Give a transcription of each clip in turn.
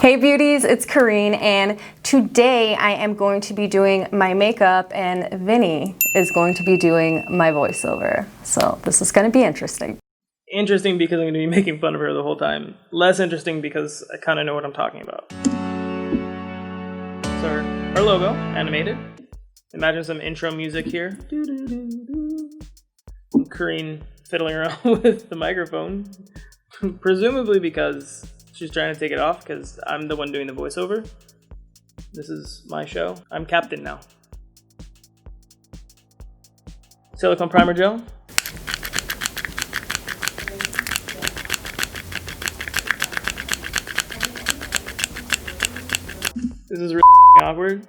Hey beauties, it's Carine, and today I am going to be doing my makeup and Vinny is going to be doing my voiceover. So this is going to be interesting. Interesting because I'm going to be making fun of her the whole time. Less interesting because I kind of know what I'm talking about. So her logo, animated. Imagine some intro music here. Carine fiddling around with the microphone. Presumably because she's trying to take it off because I'm the one doing the voiceover. This is my show. I'm captain now. Silicone Primer Gel. This is really awkward.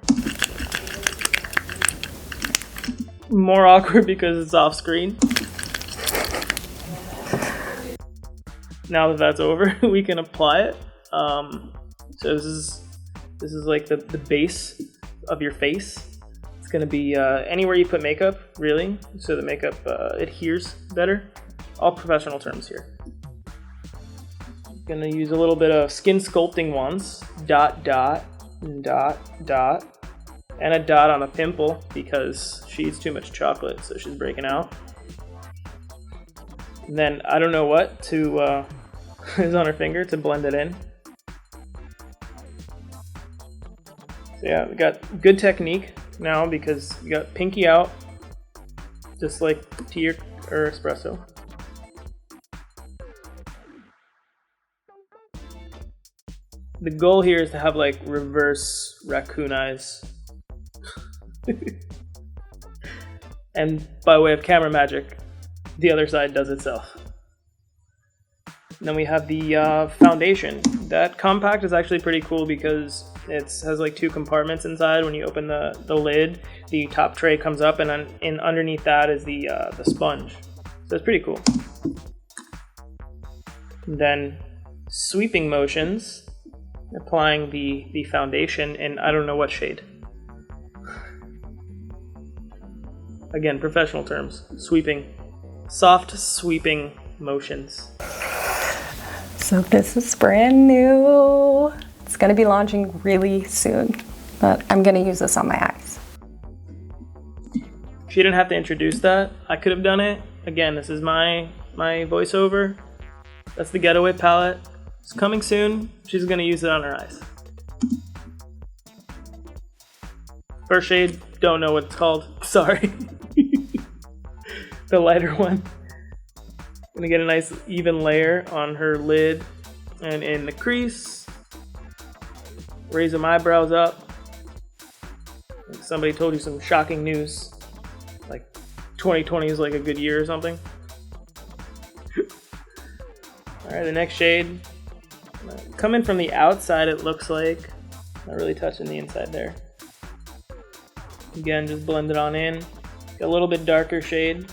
More awkward because it's off screen. Now that that's over, we can apply it. So this is like the base of your face. It's gonna be anywhere you put makeup, really, so the makeup adheres better. All professional terms here. Gonna use a little bit of skin sculpting wands, dot, dot, dot, dot, and a dot on a pimple because she eats too much chocolate, so she's breaking out. And then I don't know what to is on her finger to blend it in. So yeah, we got good technique now because we got pinky out, just like tea or espresso. The goal here is to have like reverse raccoon eyes. And by way of camera magic, the other side does itself. And then we have the foundation. That compact is actually pretty cool because it has like two compartments inside. When you open the lid, the top tray comes up, and underneath that is the sponge. So it's pretty cool. And then sweeping motions, applying the foundation in I don't know what shade. Again, professional terms. Sweeping. Soft sweeping motions. So this is brand new. It's gonna be launching really soon, but I'm gonna use this on my eyes. She didn't have to introduce that. I could have done it. Again, this is my voiceover. That's the Getaway palette. It's coming soon. She's gonna use it on her eyes. First shade, don't know what it's called. Sorry. The lighter one. Gonna get a nice even layer on her lid and in the crease. Raise some eyebrows up. Like somebody told you some shocking news. Like 2020 is like a good year or something. Alright, the next shade. Coming from the outside, it looks like. Not really touching the inside there. Again, just blend it on in. Got a little bit darker shade.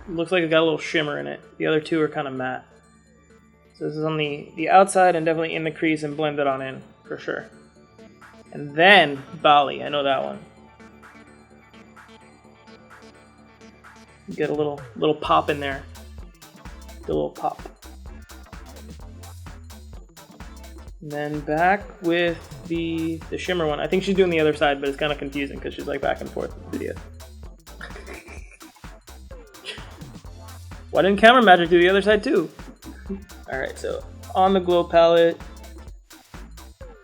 Looks like it got a little shimmer in it. The other two are kind of matte. So this is on the outside and definitely in the crease, and blend it on in for sure. And then Bali, I know that one. Get a little pop in there. Get a little pop. And then back with the shimmer one. I think she's doing the other side, but it's kind of confusing because she's like back and forth with the video. Why didn't Camera Magic do the other side too? Alright, so on the Glow palette,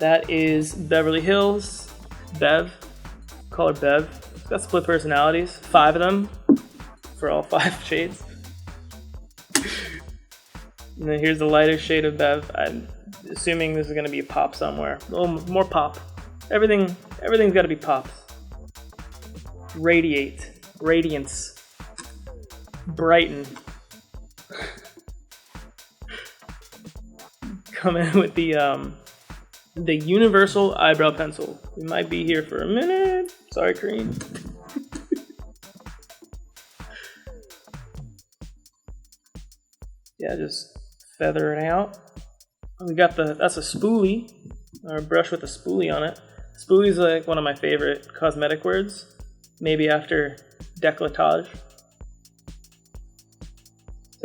that is Beverly Hills, Bev, call her Bev. She's got split personalities, 5 of them, for all 5 shades. And then here's the lightest shade of Bev. I'm assuming this is going to be a pop somewhere. A little more pop. Everything's got to be pops. Radiate, radiance, brighten. Come in with the universal eyebrow pencil. We might be here for a minute. Sorry, Carine. Yeah, just feather it out. We got that's a spoolie, or a brush with a spoolie on it. Spoolie is like one of my favorite cosmetic words, maybe after décolletage.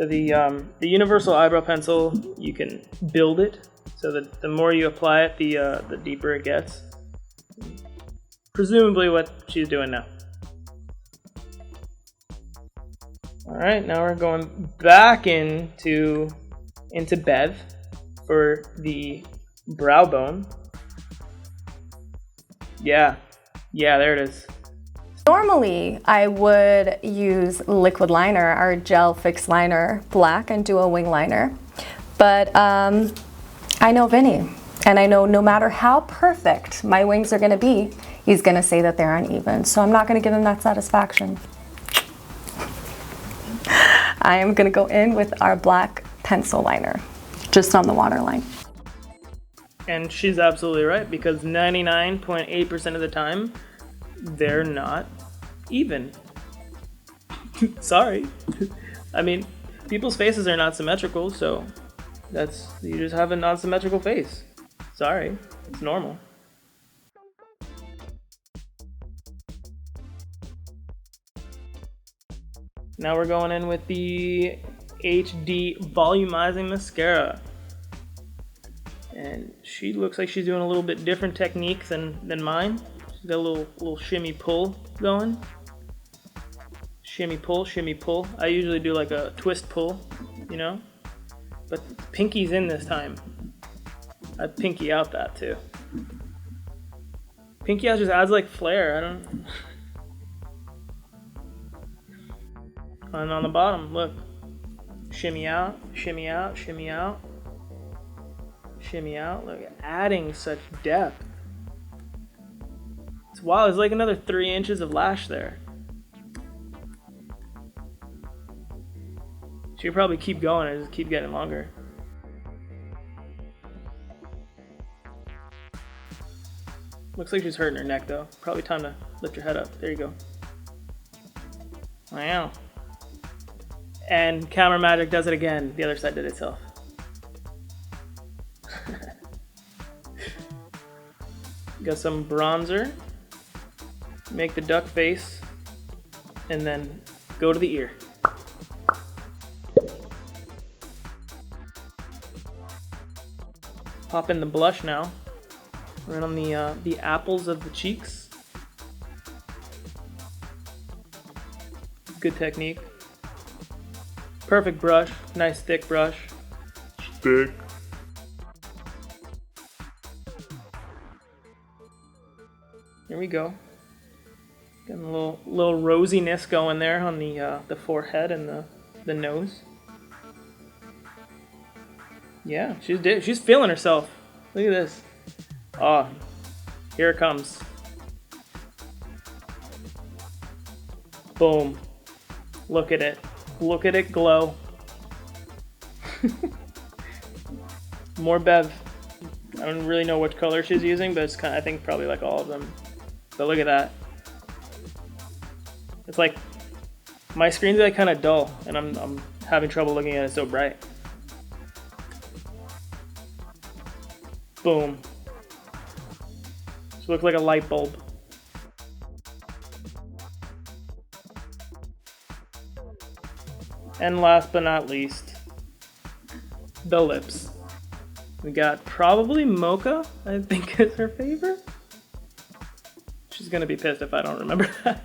So the universal eyebrow pencil, you can build it so that the more you apply it, the deeper it gets. Presumably what she's doing now. All right, now we're going back into Bev for the brow bone. Yeah, there it is. Normally, I would use liquid liner, our gel fix liner black, and do a wing liner. But I know Vinny, and I know no matter how perfect my wings are gonna be, he's gonna say that they're uneven. So I'm not gonna give him that satisfaction. I am gonna go in with our black pencil liner, just on the waterline. And she's absolutely right, because 99.8% of the time, they're not even. Sorry. I mean, people's faces are not symmetrical, so you just have a non-symmetrical face. Sorry, it's normal. Now we're going in with the HD Volumizing Mascara. And she looks like she's doing a little bit different technique than mine. She's got a little shimmy pull going. Shimmy pull, shimmy pull. I usually do like a twist pull, you know? But pinky's in this time. I pinky out that too. Pinky out just adds like flair, I don't... And on the bottom, look. Shimmy out, shimmy out, shimmy out. Shimmy out, look, adding such depth. It's wild, it's like another 3 inches of lash there. She could probably keep going and just keep getting longer. Looks like she's hurting her neck though. Probably time to lift your head up. There you go. Wow. And Camera Magic does it again. The other side did itself. Got some bronzer. Make the duck face. And then go to the ear. Pop in the blush now. Right on the apples of the cheeks. Good technique. Perfect brush. Nice thick brush. Thick. There we go. Getting a little rosiness going there on the forehead and the nose. Yeah, she's feeling herself. Look at this. Oh, here it comes. Boom. Look at it. Look at it glow. More Bev. I don't really know which color she's using, but it's kind of, I think probably like all of them. But look at that. It's like my screen's like kind of dull, and I'm having trouble looking at it so bright. Boom. She looks like a light bulb. And last but not least, the lips. We got probably Mocha, I think is her favorite. She's gonna be pissed if I don't remember that.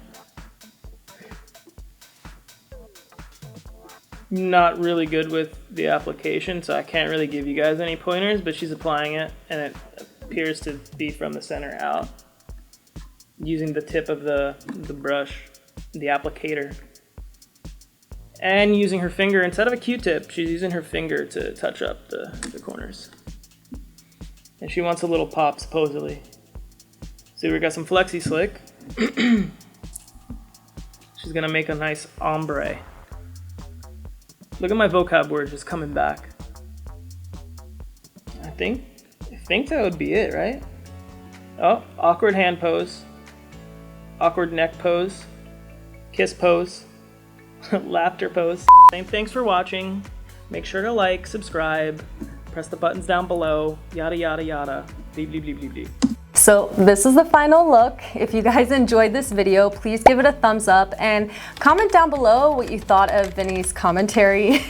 Not really good with the application, so I can't really give you guys any pointers, but she's applying it, and it appears to be from the center out. Using the tip of the brush, the applicator. And using her finger, instead of a Q-tip, she's using her finger to touch up the corners. And she wants a little pop, supposedly. See, we got some Flexi Slick. She's gonna make a nice ombre. Look at my vocab word just coming back. I think that would be it, right? Oh, awkward hand pose. Awkward neck pose. Kiss pose. Laughter pose. Thanks for watching. Make sure to like, subscribe, press the buttons down below, yada yada yada. Bleep bleep bleep bleep bleep. So this is the final look. If you guys enjoyed this video, please give it a thumbs up and comment down below what you thought of Vinny's commentary.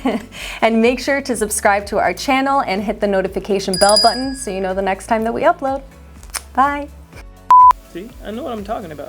And make sure to subscribe to our channel and hit the notification bell button so you know the next time that we upload. Bye. See, I know what I'm talking about.